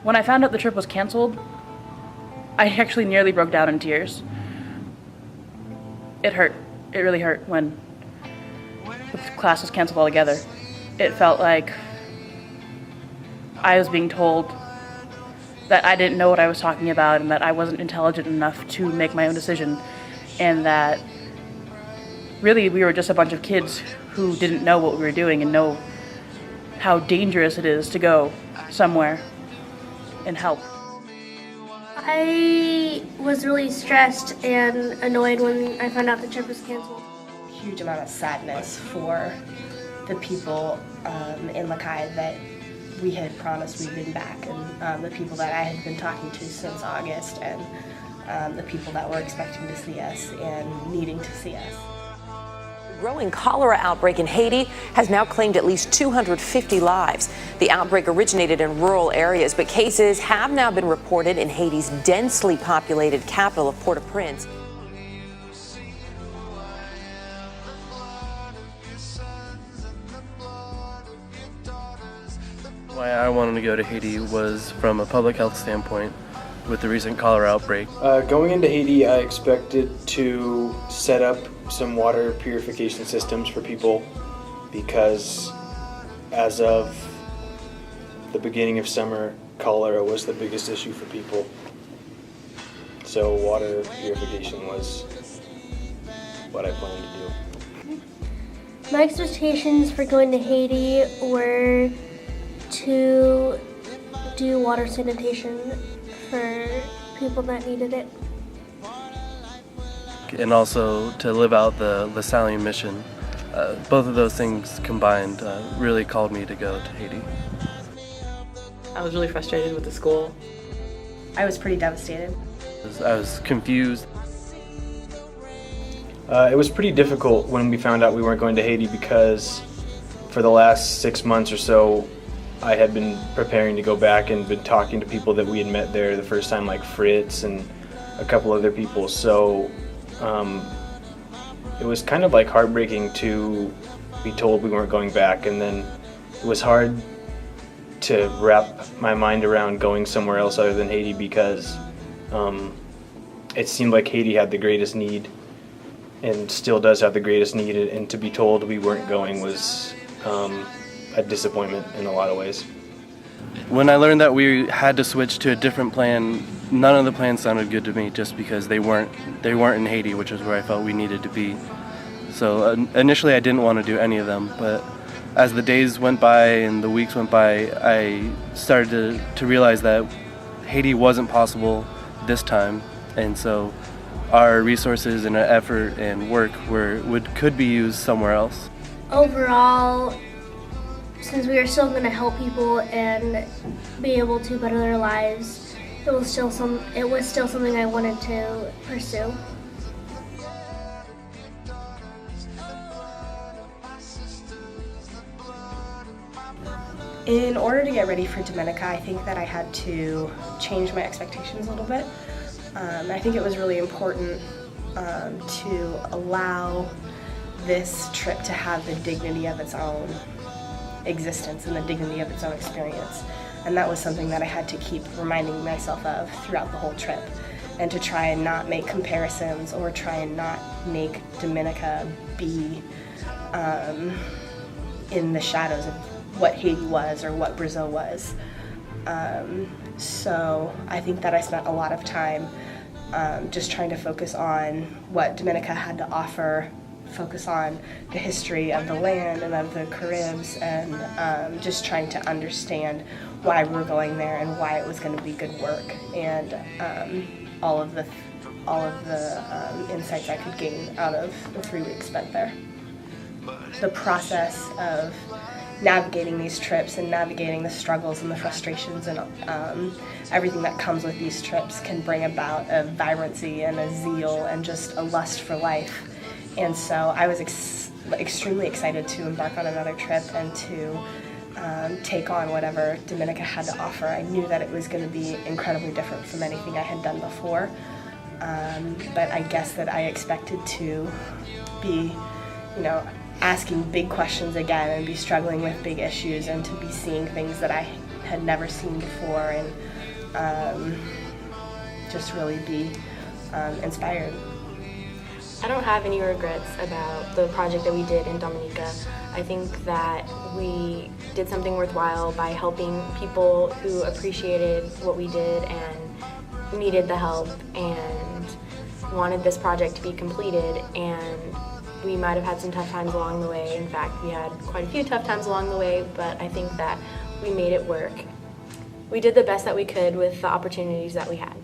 When I found out the trip was canceled, I actually nearly broke down in tears. It hurt. It really hurt when the class was canceled altogether. It felt like I was being told that I didn't know what I was talking about and that I wasn't intelligent enough to make my own decision, and that really we were just a bunch of kids who didn't know what we were doing and know how dangerous it is to go somewhere and help. I was really stressed and annoyed when I found out the trip was canceled. Huge amount of sadness for the people in Lakai that we had promised we'd been back, and the people that I had been talking to since August, and the people that were expecting to see us and needing to see us. The growing cholera outbreak in Haiti has now claimed at least 250 lives. The outbreak originated in rural areas, but cases have now been reported in Haiti's densely populated capital of Port-au-Prince. Why I wanted to go to Haiti was from a public health standpoint with the recent cholera outbreak. Going into Haiti, I expected to set up some water purification systems for people because as of the beginning of summer, cholera was the biggest issue for people. So water purification was what I planned to do. My expectations for going to Haiti were to do water sanitation for people that needed it. And also to live out the Lasallian mission. Both of those things combined really called me to go to Haiti. I was really frustrated with the school. I was pretty devastated. I was confused. It was pretty difficult when we found out we weren't going to Haiti because for the last 6 months or so, I had been preparing to go back and been talking to people that we had met there the first time, like Fritz and a couple other people. So it was kind of like heartbreaking to be told we weren't going back, and then it was hard to wrap my mind around going somewhere else other than Haiti because it seemed like Haiti had the greatest need and still does have the greatest need, and to be told we weren't going was a disappointment in a lot of ways. When I learned that we had to switch to a different plan, none of the plans sounded good to me just because they weren't in Haiti, which is where I felt we needed to be. So initially I didn't want to do any of them, but as the days went by and the weeks went by, I started to realize that Haiti wasn't possible this time, and so our resources and our effort and work could be used somewhere else. Overall, since we are still going to help people and be able to better their lives, it was still something I wanted to pursue. In order to get ready for Dominica, I think that I had to change my expectations a little bit. I think it was really important to allow this trip to have the dignity of its own existence and the dignity of its own experience. And that was something that I had to keep reminding myself of throughout the whole trip, and to try and not make comparisons or try and not make Dominica be in the shadows of what Haiti was or what Brazil was. So I think that I spent a lot of time just trying to focus on what Dominica had to offer, focus on the history of the land and of the Caribs, and just trying to understand why we were going there and why it was going to be good work, and all of the insights I could gain out of the 3 weeks spent there. The process of navigating these trips and navigating the struggles and the frustrations and everything that comes with these trips can bring about a vibrancy and a zeal and just a lust for life. And so I was extremely excited to embark on another trip and to take on whatever Dominica had to offer. I knew that it was going to be incredibly different from anything I had done before, but I guess that I expected to be, asking big questions again and be struggling with big issues and to be seeing things that I had never seen before, and just really be inspired. I don't have any regrets about the project that we did in Dominica. I think that we did something worthwhile by helping people who appreciated what we did and needed the help and wanted this project to be completed. And we might have had some tough times along the way. In fact, we had quite a few tough times along the way, but I think that we made it work. We did the best that we could with the opportunities that we had.